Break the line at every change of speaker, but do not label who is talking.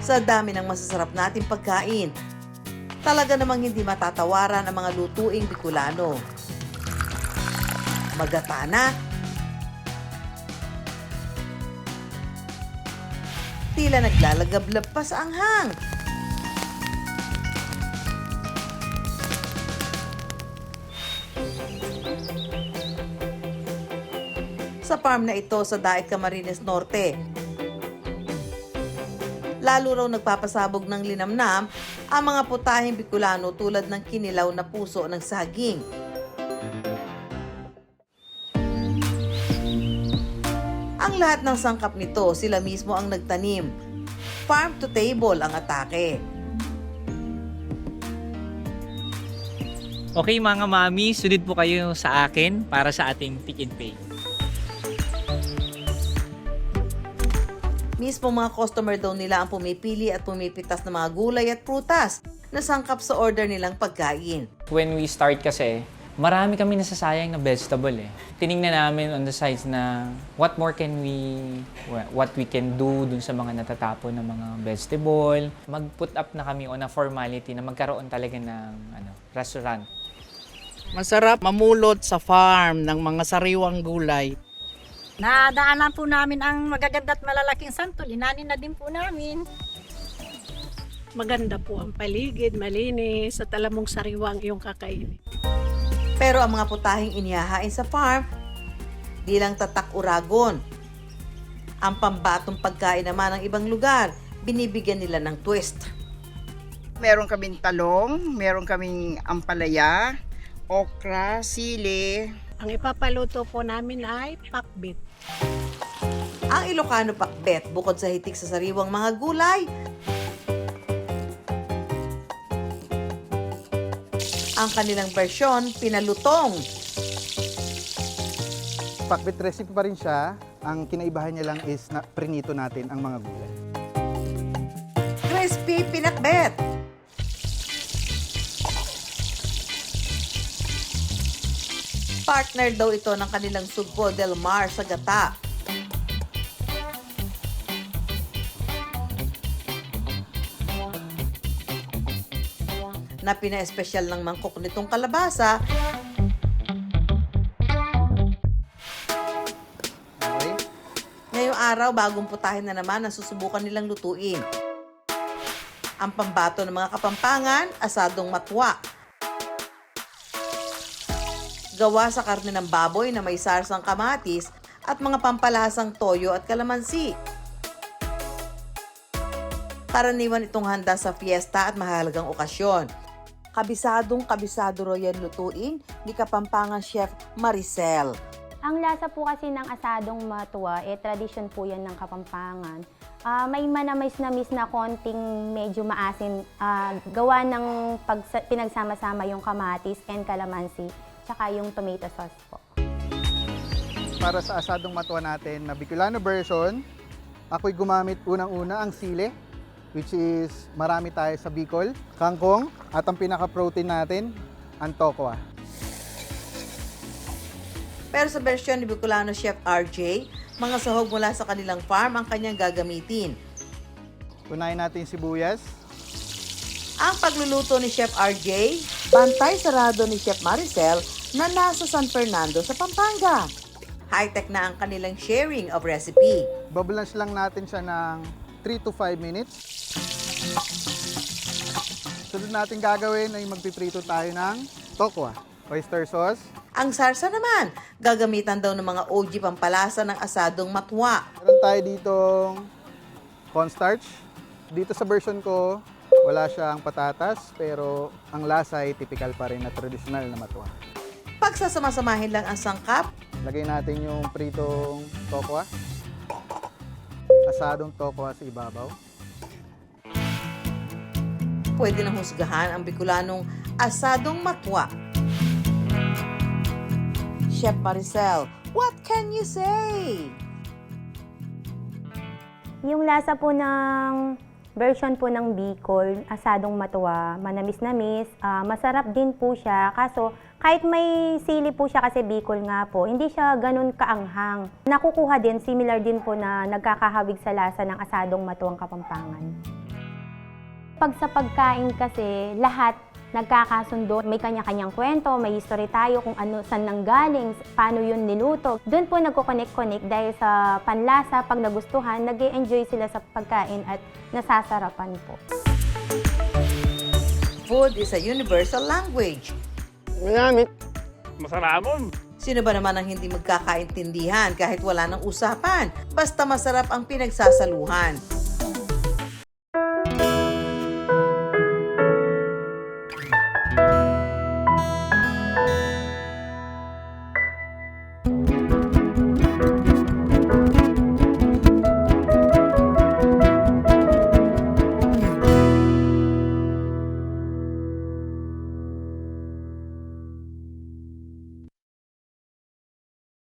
Sa dami ng masasarap nating pagkain, talaga namang hindi matatawaran ang mga lutuing Bicolano. Magatana, tila naglalagablab pa sa anghang. Sa farm na ito sa Daet, Camarines Norte, lalo raw nagpapasabog ng linamnam ang mga putaheng Bicolano tulad ng kinilaw na puso ng saging. Ang lahat ng sangkap nito, sila mismo ang nagtanim. Farm to table ang atake.
Okay mga mami, sunod po kayo sa akin para sa ating Pick and Pay.
Mismo mga customer daw nila ang pumipili at pumipitas ng mga gulay at prutas na sangkap sa order nilang pagkain.
When we start kasi, marami kami nasasayang na vegetable eh. Tiningnan namin on the sides na what we can do dun sa mga natatapon ng mga vegetable. Mag-put up na kami on a formality na magkaroon talaga ng restaurant.
Masarap mamulot sa farm ng mga sariwang gulay.
Nadaanan po namin ang magaganda at malalaking santol. Inanin na din po namin.
Maganda po ang paligid, malinis, at alam mong sariwang iyong kakainin.
Pero ang mga putahing inihahain sa farm, di lang tatak uragon. Ang pambatong pagkain naman ng ibang lugar, binibigyan nila ng twist.
Meron kaming talong, meron kaming ampalaya, okra, sili.
Ang ipapaluto po namin ay pakbit.
Ang Ilocano pakbet, bukod sa hitik sa sariwang mga gulay, ang kanilang bersyon, pinalutong.
Pakbet recipe pa rin siya. Ang kinaibahan niya lang is na prinito natin ang mga gulay.
Crispy pinakbet. Partner daw ito ng kanilang Sugpo del Mar sa gata. Na pina-espesyal ng mangkok nitong kalabasa.
Okay?
Ngayong araw, bagong putahin na naman ang susubukan nilang lutuin. Ang pambato ng mga Kapampangan, asadong matwa. Gawa sa karne ng baboy na may sarsang kamatis at mga pampalasang toyo at kalamansi. Karaniwan itong handa sa fiesta at mahalagang okasyon. Kabisado ro yan lutuin ni Kapampangan Chef Maricel.
Ang lasa po kasi ng asadong matwa, tradisyon po yan ng Kapampangan. May manamis-namis na konting medyo maasin, gawa ng pinagsama-sama yung kamatis and kalamansi, tsaka yung tomato sauce po.
Para sa asadong matwa natin na Bicolano version, ako'y gumamit unang-una ang sili, which is marami tayo sa Bicol, kangkong, at ang pinaka-protein natin, ang tokwa.
Pero sa bersyon ni Bicolano Chef RJ, mga sahog mula sa kanilang farm ang kanyang gagamitin.
Unahin natin yung sibuyas.
Ang pagluluto ni Chef RJ, bantay sarado ni Chef Maricel na nasa San Fernando sa Pampanga. High-tech na ang kanilang sharing of recipe.
Bablanch lang natin siya ng 3 to 5 minutes. Sunod natin gagawin ay magpiprito tayo ng tokwa, oyster sauce.
Ang sarsa naman, gagamitan daw ng mga OG pampalasa ng asadong matwa.
Meron tayo ditong cornstarch. Dito sa version ko, wala siyang patatas, pero ang lasa ay typical pa rin na traditional na matwa.
Pagsasama-samahin lang ang sangkap,
Lagay natin yung pritong tokwa. Asadong tokwa sa ibabaw.
pwede nang husgahan ang Bicolanong asadong matwa. Chef Maricel, what can you say?
Yung lasa po ng version po ng Bicol, asadong matwa, manamis-namis, masarap din po siya. Kaso kahit may sili po siya kasi Bicol nga po, hindi siya ganun kaanghang. Nakukuha din, similar din po na nagkakahawig sa lasa ng asadong matwang Kapampangan. Pag sa pagkain kasi, lahat nagkakasundo. May kanya-kanyang kwento, may history tayo kung ano, saan nanggaling, paano yun niluto. Doon po nagko-connect dahil sa panlasa, pag nagustuhan, nag-e-enjoy sila sa pagkain at nasasarapan po.
Food is a universal language.
Masarapon.
Sino ba naman ang hindi magkakaintindihan kahit wala ng usapan? Basta masarap ang pinagsasaluhan.